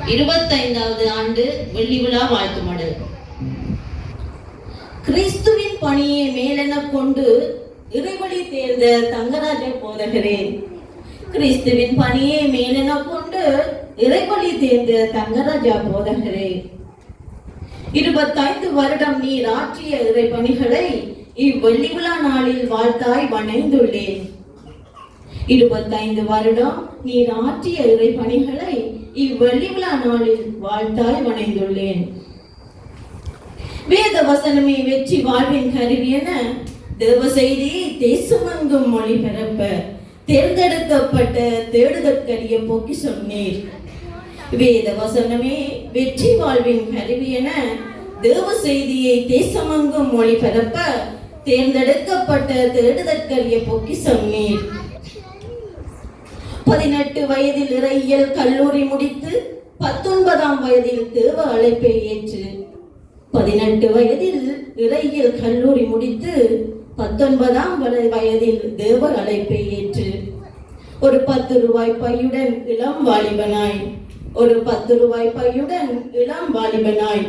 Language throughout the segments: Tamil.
25வது ஆண்டு வெள்ளி விழா வாழ்த்து மடல். கிறிஸ்துவின் பணியை மேலென கொண்டு இறைவழி தேர்ந்த தங்கராஜ போதகரே, கிறிஸ்துவின் பணியை மேலென கொண்டு இறைவழி தேர்ந்த தங்கராஜா போதகரே, 25 வருடம் நீர் ஆற்றிய இறை பணிகளை இவ்வெள்ளி விழா நாளில் வாழ்த்தாய் வணைந்துள்ளேன். 25 வருடம் நீர் ஆற்றிய இறை பணிகளை இவ்வெள்ளி விழா நாளில் வாழ்த்தாய் வணைந்துள்ளேன். வேத வசனமே வெற்றி வாழ்வின் கருவி என தேவ செய்தியை தேசமெங்கும் மொழிபெறப்ப தேர்ந்தெடுக்கப்பட்ட தேடுதற்கரிய பொக்கிஷம் நீர். வேத வசனமே வெற்றி வாழ்வின் கருவி என தேவ செய்தியை தேசமெங்கும் மொழிபெறப்ப தேர்ந்தெடுக்கப்பட்ட தேடுதற்கரிய பொக்கிஷம் நீர். 18 வயதில் இறையியல் கல்லூரி முடித்து 19ஆம் வயதில் தேவ அழைப்பை ஏற்று 18 வயதில் இறையியல் கல்லூரி முடித்து 19ஆம் வயதில் தேவ அழைப்பை ஏற்று ஒரு 10 ரூபாய் பையுடன் இளம் வாலிபனாய்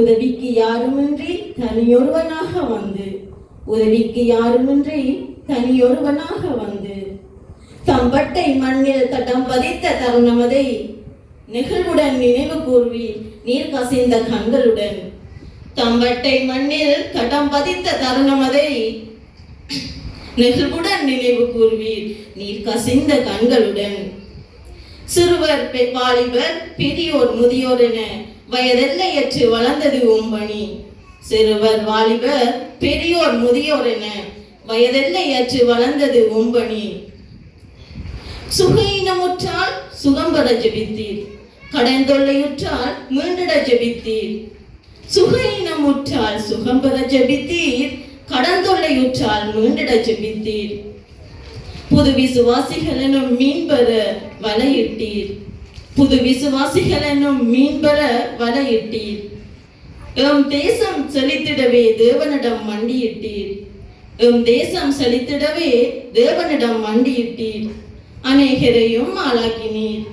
உதவிக்கு யாருமின்றி தனியொருவனாக வந்து தம்பட்டை மண்ணில் தடம் பதித்த தருணமதை நெகிழ்வுடன் நினைவு கூர்வீர் நீர் கசிந்த கண்களுடன். தம்பட்டை மண்ணில் தடம் பதித்த தருணமதை நெகிழ்வுடன் நினைவு கூர்வீர் நீர் கசிந்த கண்களுடன். சிறுவர் வாலிபர் பெரியோர் முதியோர் என வயதெல்லையற்று வளர்ந்தது உம்பணி. சிறுவர் வாலிபர் பெரியோர் முதியோர் என வயதெல்லையற்று வளர்ந்தது உம்பணி. சுகையினமுற்றால் சுகம்பெற ஜெபித்தீர், கடன் தொல்லையுற்றால் மீண்டிட ஜெபித்தீர். சுகையினமுற்றால் சுகம்பெற ஜெபித்தீர், கடன் தொல்லையுற்றால் மீண்டிட ஜெபித்தீர். புது விசுவாசிகள் எனும் மீன் பெற வலையிட்டீர், எம் தேசம் செழித்திடவே தேவனிடம் மண்டியிட்டீர். அநேகரையும் ஆளாக்கினீர்.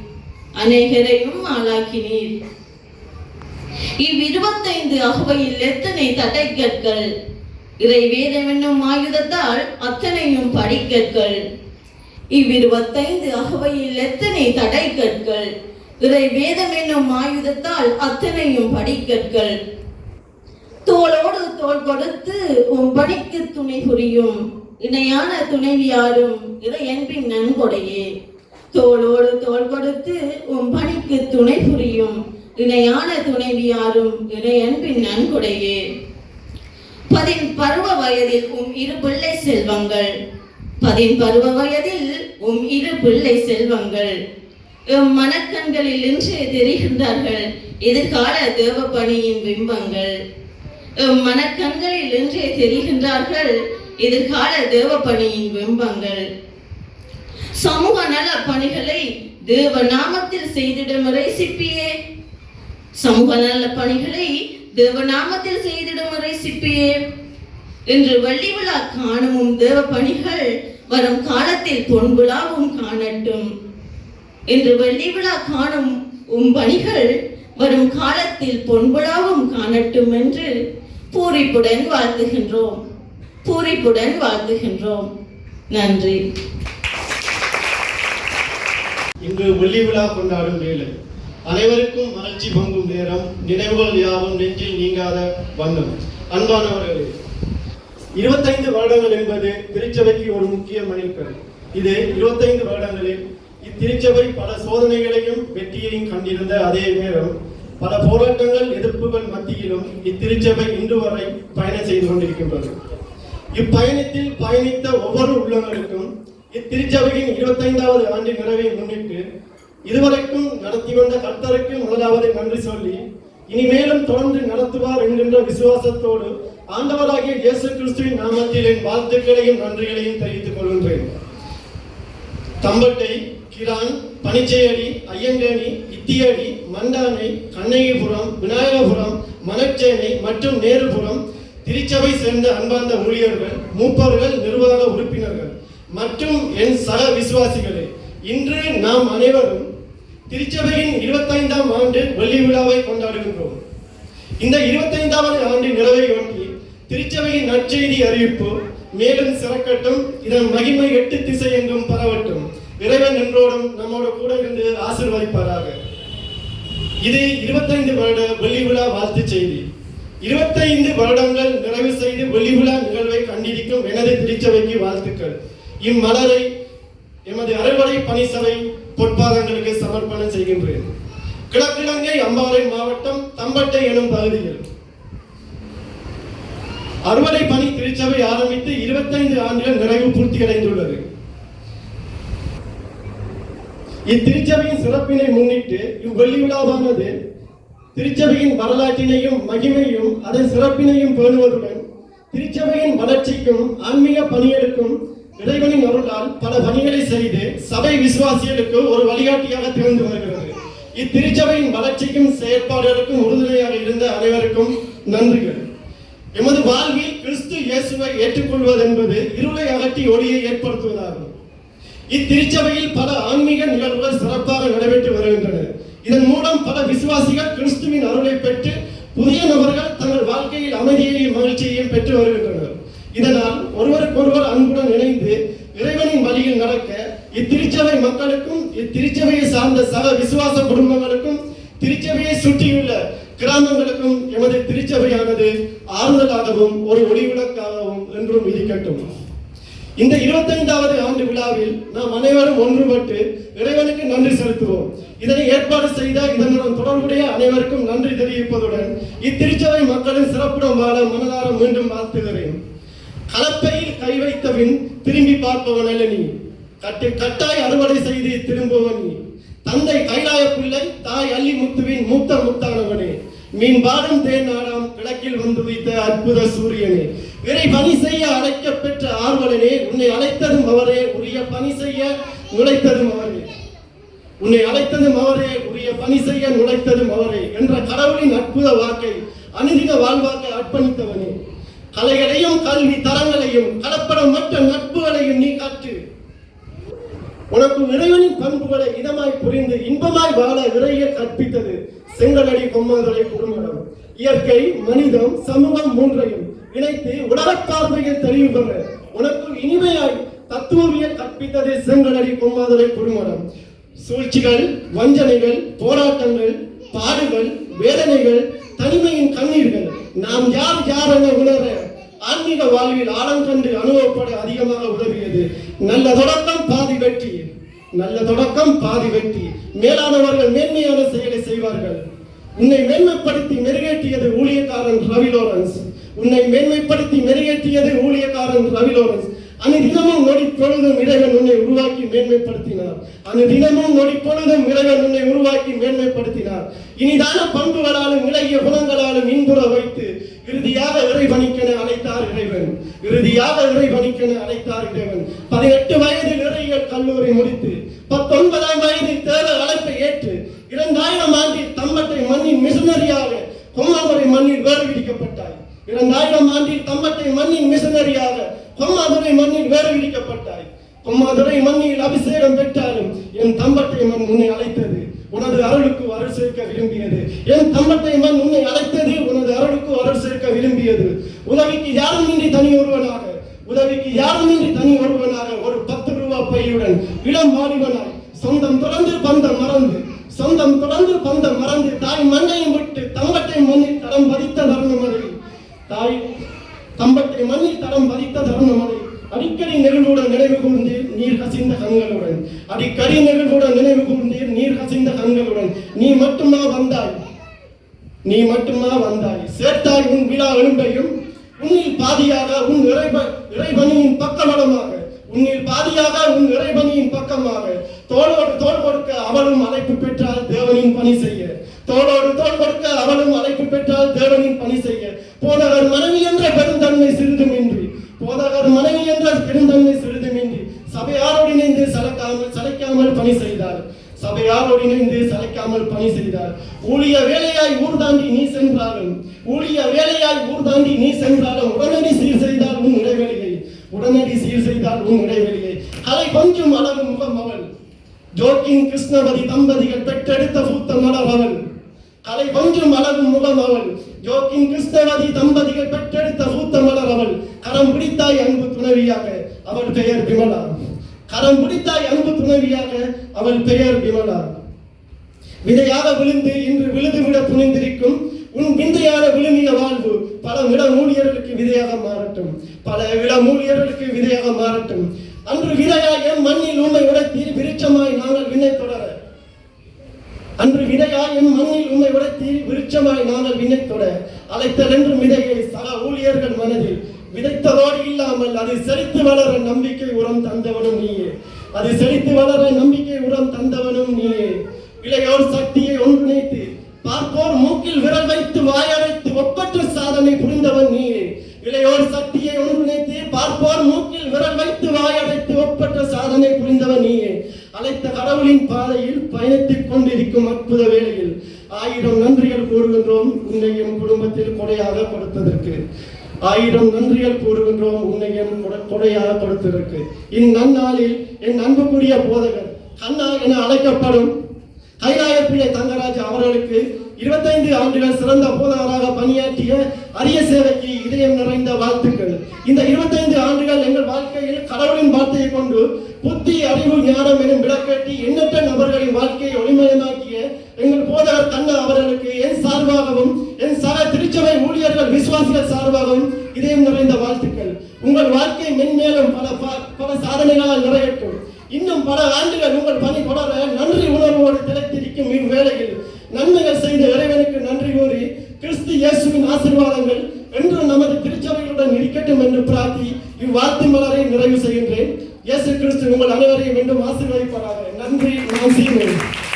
இவ்25 அகவையில் எத்தனை தடைக்கற்கள், இறை வேதம் என்னும் ஆயுதத்தால் அத்தனையும் படிக்கற்கள். இவ்25 அகவையில் எத்தனை தடைக்கற்கள், இறை வேதம் என்னும் ஆயுதத்தால் அத்தனையும் படிக்கற்கள். தோளோடு தோள் கொடுத்து உம் பணிக்கு துணை புரியும் இணையான துணைவியாரும் இறை அன்பின் நன்கொடையே. தோளோடு தோள் கொடுத்து உம் பணிக்கு துணை புரியும் இணையான துணைவியாரும் இறை அன்பின் நன்கொடையே. 10 பருவ வயதில் உம் இரு பிள்ளை செல்வங்கள் எம் மனக்கண்களில் இன்றே தெரிகின்றார்கள் எதிர்கால தேவ பணியின் பிம்பங்கள். எம் மனக்கண்களில் இன்றே தெரிகின்றார்கள் எதிர்கால தேவ பணியின் பிம்பங்கள். சமூக நல பணிகளை தேவ நாமத்தில் செய்திடும் இறைசிப்பியே, இன்று வெள்ளி விழா காணும் தேவ பணிகள் வரும் காலத்தில் பொன்விழாவும் காணட்டும். இன்று வெள்ளி விழா காணும் பணிகள் வரும் காலத்தில் பொன்விழாவும் காணட்டும் என்று பூரிப்புடன் வாழ்த்துகின்றோம். நன்றி. இன்று வெள்ளி விழா கொண்டாடும் வேளை அனைவருக்கும் மகிழ்ச்சி பொங்கும் நேரம், நினைவுகள் யாவும் நெஞ்சில் நீங்காத வண்ணம். அன்பானவர்களே, 25 வருடங்கள் என்பது திருச்சபைக்கு ஒரு முக்கிய மைல்கல். இது 25 வருடங்களில் இத்திருச்சபை பல சோதனைகளையும் வெற்றியையும் கண்டிருந்த அதே நேரம் பல போராட்டங்கள் எதிர்ப்புகள் மத்தியிலும் இத்திருச்சபை இன்று வரை பயணம் செய்து கொண்டிருக்கின்றது. இப்பயணத்தில் பயணித்த ஒவ்வொரு உள்ளங்களுக்கும் இத்திருச்சபையின் 25வது ஆண்டு நிறைவை முன்னிட்டு இதுவரைக்கும் நடத்தி வந்த கர்த்தருக்கு முதலாவது நன்றி சொல்லி இனிமேலும் தொடர்ந்து நடத்துவார் என்கின்ற விசுவாசத்தோடு ஆண்டவராகிய இயேசு கிறிஸ்துவின் நாமத்தில் என் வாழ்த்துக்களையும் நன்றிகளையும் தெரிவித்துக் கொள்கின்றேன். தம்பட்டை, கிரான், பனிச்சேரி, ஐயங்கேணி, இத்தியடி, மண்டானை, கண்ணகிபுரம், விநாயகபுரம், மணச்சேனை மற்றும் நேருபுரம் திருச்சபை சேர்ந்த அன்பார்ந்த ஊழியர்கள், மூப்பர்கள், நிர்வாக உறுப்பினர்கள் மற்றும் என் சக விசுவாசிகளே, இன்று நாம் அனைவரும் திருச்சபையின் 25ஆம் ஆண்டு வெள்ளி விழாவை கொண்டாடுகின்றோம். இந்த 25வது ஆண்டு நிறைவை ஒட்டி திருச்சபையின் நற்செய்தி அறிவிப்பு மேலும் சிறக்கட்டும். இதன் மகிமை 8 திசை எங்கும் பரவட்டும். இறைவன் என்றோடும் நம்மோடு கூட இருந்து ஆசீர்வதிப்பாராக. இது 25 வருட வெள்ளி விழா வாழ்த்து செய்தி. 25 வருடங்கள் நிறைவு செய்து வெள்ளி விழா நிகழ்வை கண்டிருக்கும் எனது திருச்சபைக்கு வாழ்த்துக்கள். இம்மலரை எமது அறுவடை பணிசபை பொற்பாதங்களுக்கு சமர்ப்பணம் செய்கின்றேன். கிழக்கிழங்கை அம்பாறை மாவட்டம் தம்பட்டை எனும் பகுதியில் அறுவடை பணி திருச்சபை ஆரம்பித்து 25 ஆண்டுகள் நிறைவு பூர்த்தி அடைந்துள்ளது. இத்திருச்சபையின் சிறப்பினை முன்னிட்டு இவ்வெள்ளி விழாவானது திருச்சபையின் வரலாற்றினையும் மகிமையும் அதன் சிறப்பினையும் பேணுவதுடன் திருச்சபையின் வளர்ச்சிக்கும் ஆன்மீக பணிகளுக்கும் இறைவனின் அருளால் பல பணிகளை செய்து சபை விசுவாசிகளுக்கு ஒரு வழிகாட்டியாக திகழ்ந்து வருகிறது. இத்திருச்சபையின் வளர்ச்சிக்கும் செயற்பாடுகளுக்கும் உறுதுணையாக இருந்த அனைவருக்கும் நன்றிகள். எமது வாழ்வில் கிறிஸ்து இயேசுவை ஏற்றுக்கொள்வது என்பது இருளை அகற்றி ஒளியை ஏற்படுத்துவதாகும். இத்திருச்சபையில் பல ஆன்மீக நிகழ்வுகள் சிறப்பாக நடைபெற்று வருகின்றன. இதன் மூலம் பல விசுவாசிகள் கிறிஸ்துவின் அருளை பெற்று புதிய நபர்கள் தங்கள் வாழ்க்கையில் அமைதியையும் மகிழ்ச்சியையும் பெற்று வருகின்றனர். இதனால் ஒருவருக்கொருவர் அன்புடன் இணைந்து இறைவனின் வழியில் நடக்க இத்திருச்சபை மக்களுக்கும் இத்திருச்சபையை சார்ந்த சக விசுவாச குடும்பங்களுக்கும் திருச்சபையை சுற்றியுள்ள கிராமங்களுக்கும் எமது திருச்சபையானது ஆறுதலாகவும் ஒரு ஒளிவிளக்காகவும் என்றும் இருக்கட்டும். இந்த 25வது ஆண்டு விழாவில் நாம் அனைவரும் ஒன்றுபட்டு இறைவனுக்கு நன்றி செலுத்துவோம். இதனை ஏற்பாடு செய்த இதனுடன் தொடர்புடைய அனைவருக்கும் நன்றி தெரிவிப்பதுடன் இத்திருச்சபை மக்களின் சிறப்புடன் வாழ மனதார மீண்டும் வாழ்த்துகிறேன். கலப்பையில் கை வைத்தபின் திரும்பி பார்ப்பவன் அல்ல நீ, கட்டாய் அறுவடை செய்து திரும்புவன் நீ. தந்தை கைலாய பிள்ளை தாய் அல்லி முத்துவின் மூத்த முத்தானவனே, மீன் பாடும் தேன் நாடாம் கிழக்கில் வந்து வைத்த அற்புத சூரியனே, இறை பணி செய்ய அழைக்க பெற்ற ஆர்வலனே, உன்னை அழைத்ததும் அவரே, உரிய பணி செய்ய நுழைத்ததும் அவரே, உன்னை அழைத்ததும் அவரே, உரிய பணி செய்ய நுழைத்ததும் அவரே என்ற கடவுளின் அற்புத வாக்கை அனுதின வாழ்வாக்க அர்ப்பணித்தவனே, கலைகளையும் கல்வி தரங்களையும் கலப்படம் மற்ற நட்புகளையும் நீ காற்று. உனக்கு இறைவனின் பண்புகளை இதமாய் புரிந்து இன்பமாய் வாழ இறைய கற்பித்தது செங்கலடி கொம்மாதுரை குறுமடம். இயற்கை மனிதம் சமூகம் மூன்றையும் இணைத்து உலக பார்வையில் தெளிவு பெற உனக்கு இனிமையாய் தத்துவவியல் கற்பித்தது செங்கலடி கொம்மாதுரை குறுமடம். சூழ்ச்சிகள், வஞ்சனைகள், போராட்டங்கள், பாடுகள், வேதனைகள், தனிமையின் கண்ணீர்கள் நாம் யார் யார் என உணர ஆன்மீக வாழ்வில் ஆழம் கண்டு அனுபவப்பட அதிகமாக உதவியது. நல்ல தொடக்கம் பாதி வெற்றி, நல்ல தொடக்கம் பாதி வெற்றி. மேலானவர்கள் மேன்மையான செயலை செய்வார்கள். உன்னை மேன்மைப்படுத்தி மெருகேற்றியது ஊழியக்காரன் ரவி லாரன்ஸ். உன்னை மேன்மைப்படுத்தி மெருகேற்றியது ஊழியக்காரன் ரவி லாரன்ஸ். அனுதினமும் நொடி பொழுதும் இறைவன் உன்னை உருவாக்கி மேன்மைப்படுத்தினார். அனுதினமும் நொடி பொழுதும் இறைவன் உன்னை உருவாக்கி மேன்மைப்படுத்தினார். இனிதான பண்புகளாலும் இளைய குணங்களாலும் இன்புற வைத்து இறுதியாக இறைவனிக்கென அழைத்தார் இறைவன். இறுதியாக இறைவனிக்கென அழைத்தார் இறைவன். 18 வயதில் இறையியல் கல்லூரி முடித்து 19ஆம் வயதில் தேவ அழைப்பை ஏற்று 2000 ஆண்டில் தம்பட்டை மண்ணின் மிஷனரியாக கொம்மாதுரை மண்ணில் வேறு விதிக்கப்பட்டாய். 2000 ஆண்டில் தம்பட்டை மண்ணின் மிஷனரியாக கொம்மாதுரை மண்ணில் வேறு விதிக்கப்பட்டாய். கொம்மாதுரை மண்ணில் அபிஷேகம் பெற்றாலும் என் தம்பட்டை மண் உன்னை அழைத்தது, உனது அருளுக்கு அருள் சேர்க்க விரும்பியது. என் தம்பட்டை மண் உன்னை அழைத்தது, உனது அருளுக்கு அருள் சேர்க்க விரும்பியது. உதவிக்கு யாருமின்றி தனி ஒருவனாக, உதவிக்கு யாருமின்றி தனி ஒருவனாக ஒரு 10 ரூபாய் பையுடன் இளம் வாலிபனாய் சொந்தம் தொடர்ந்து பந்தம் மறந்து, சொந்தம் தொடர்ந்து பந்தம் மறந்து தாய் மண்ணையும் விட்டு தம்பட்டை மண்ணில் தடம் பதித்த தருணமதை, தாய் தம்பட்டை மண்ணில் தடம் பதித்த தருணமதை அடிக்கடி நெகிழ்வுடன் நினைவு கூர்ந்தீர் நீர் கசிந்த கண்களுடன், அடிக்கடி நெகிழ்வுடன் நினைவு கூர்ந்தீர் நீர் கசிந்த கண்களுடன். நீ மட்டுமா வந்தாய், நீ மட்டுமா வந்தாய், சேர்த்தாய் உன் விழா எலும்பையும் உன்னில் பாதியாக உன் இறைபணியின் பக்கபலமாக, உன்னில் பாதியாக உன் இறைபணியின் பக்கமாக. தோளோடு தோள் கொடுக்க அவளும் அழைப்பு பெற்றால் தேவனின் பணி செய்ய, தோளோடு தோள் கொடுக்க அவளும் அழைப்பு பெற்றால் தேவனின் பணி செய்ய. போதகர் மனைவி என்ற பெருந்தன்மை சிறிதுமின்றி, போதகர் மனைவி என்ற பெருந்தன்மை சிறிதுமின்றி சபையாரோடு இணைந்து சளைக்காமல் பணி செய்தார். சபையாரோடு இணைந்து சளைக்காமல் பணி செய்தார். ஊழிய வேலையாய் ஊர் தாண்டி நீ சென்றாலும், ஊழிய வேலையாய் ஊர் தாண்டி நீ சென்றாலும் உடனடி சீர் செய்தால் உன் இடைவெளியை, உடனடி சீர் செய்தால் உன் இடைவெளியை. கலை கொஞ்சம் அளவு முகம் அவள், ஜோக்கின் கிருஷ்ணவதி தம்பதிகள் பெற்றெடுத்த பூத்த மலர் அவள். கலை கொஞ்சம் அழகும் முகம் அவள். ஜோக்கின் கிருஷ்ணவதி தம்பதிகள் பெற்றெடுத்த பூத்த மலர் அவள். கரம் பிடித்தாய் அன்பு துணைவியாக அவள் பெயர் விமலா. கரம் பிடித்தாய் அன்பு துணைவியாக அவள் பெயர் விமலா. விதையாக விழுந்து இன்று விழுதுவிட துணிந்திருக்கும் உன் விந்தையான விழுமிய வாழ்வு பல இள ஊழியர்களுக்கு விதையாக மாறட்டும். பல இள ஊழியர்களுக்கு விதையாக மாறட்டும். அன்று விதையாய் என் மண்ணில் உண்மை உடைத்தீர் விருட்சமாய் நாங்கள் விண்ணை தொடர. அன்று விதையாய் என் மண்ணில் உண்மை உடைத்தீர் விருட்சமாய் நாங்கள் விண்ணை தொடர. அழைத்தல் என்றும் விதையை சக ஊழியர்கள் மனதில் விதைத்ததோடு இல்லாமல் அது செழித்து வளர நம்பிக்கை உரம் தந்தவனும் நீயே. அது செழித்து வளர நம்பிக்கை உரம் தந்தவனும் நீயே. இளையோர் சக்தியை ஒன்றிணைத்து பார்ப்போர் மூக்கில் விரல் வைத்து வாயடைத்து ஒப்பற்ற சாதனை புரிந்தவன் நீயே. இளையோர் சக்தியை ஒன்றிணைத்து பார்ப்போர் மூக்கில் விரல் வைத்து வாயடைத்து ஒப்பற்ற சாதனை புரிந்தவன் நீயே. அழைத்த கடவுளின் பாதையில் பயணித்துக் கொண்டிருக்கும் அற்புத வேளையில் 1000 நன்றிகள் கூறுகின்றோம் உன்னை என் குடும்பத்தில் கொடையாக கொடுத்ததற்கு. 1000 நன்றிகள் கூறுகின்றோம் உன்னை என் கொடையாக கொடுத்ததற்கு. இந்நன்னாளில் என் அன்புக்குரிய போதகர் கண்ணா என அழைக்கப்படும் கைலாயப்பிள்ளை தங்கராஜ் அவர்களுக்கு 25 ஆண்டுகள் சிறந்த போதகராக பணியாற்றிய அரிய சேவைக்கு இதயம் நிறைந்த வாழ்த்துக்கள். இந்த 25 ஆண்டுகள் எங்கள் வாழ்க்கையில் கடவுளின் வார்த்தையை கொண்டு புத்தி அறிவு ஞானம் எனும் விளக்கேற்றி எண்ணற்ற நபர்களின் வாழ்க்கையை ஒளிமயமாக்கிய எங்கள் போதகர் கண்ணா அவர்களுக்கு என் சார்பாகவும் என் சக திருச்சபை ஊழியர்கள் விசுவாசிகள் சார்பாகவும் இதயம் நிறைந்த வாழ்த்துக்கள். உங்கள் வாழ்க்கை மென்மேலும் பல சாதனைகளால் நிறைவேற்றும். இன்னும் பல ஆண்டுகள் உங்கள் பணி தொடர நன்றி உணர்வோடு திளைத்திருக்கும் இவ்வேளையில் நன்மைகள் செய்த இறைவனுக்கு நன்றி கூறி கிறிஸ்து இயேசுவின் ஆசீர்வாதங்கள் என்று நமது திருச்சபைகளுடன் இருக்கட்டும் என்று பிரார்த்தி இவ்வாழ்த்து மலரை நிறைவு செய்கின்றேன். இயேசு கிறிஸ்து உங்கள் அனைவரையும் மீண்டும் ஆசீர்வதிப்பாராக. நன்றி. நான்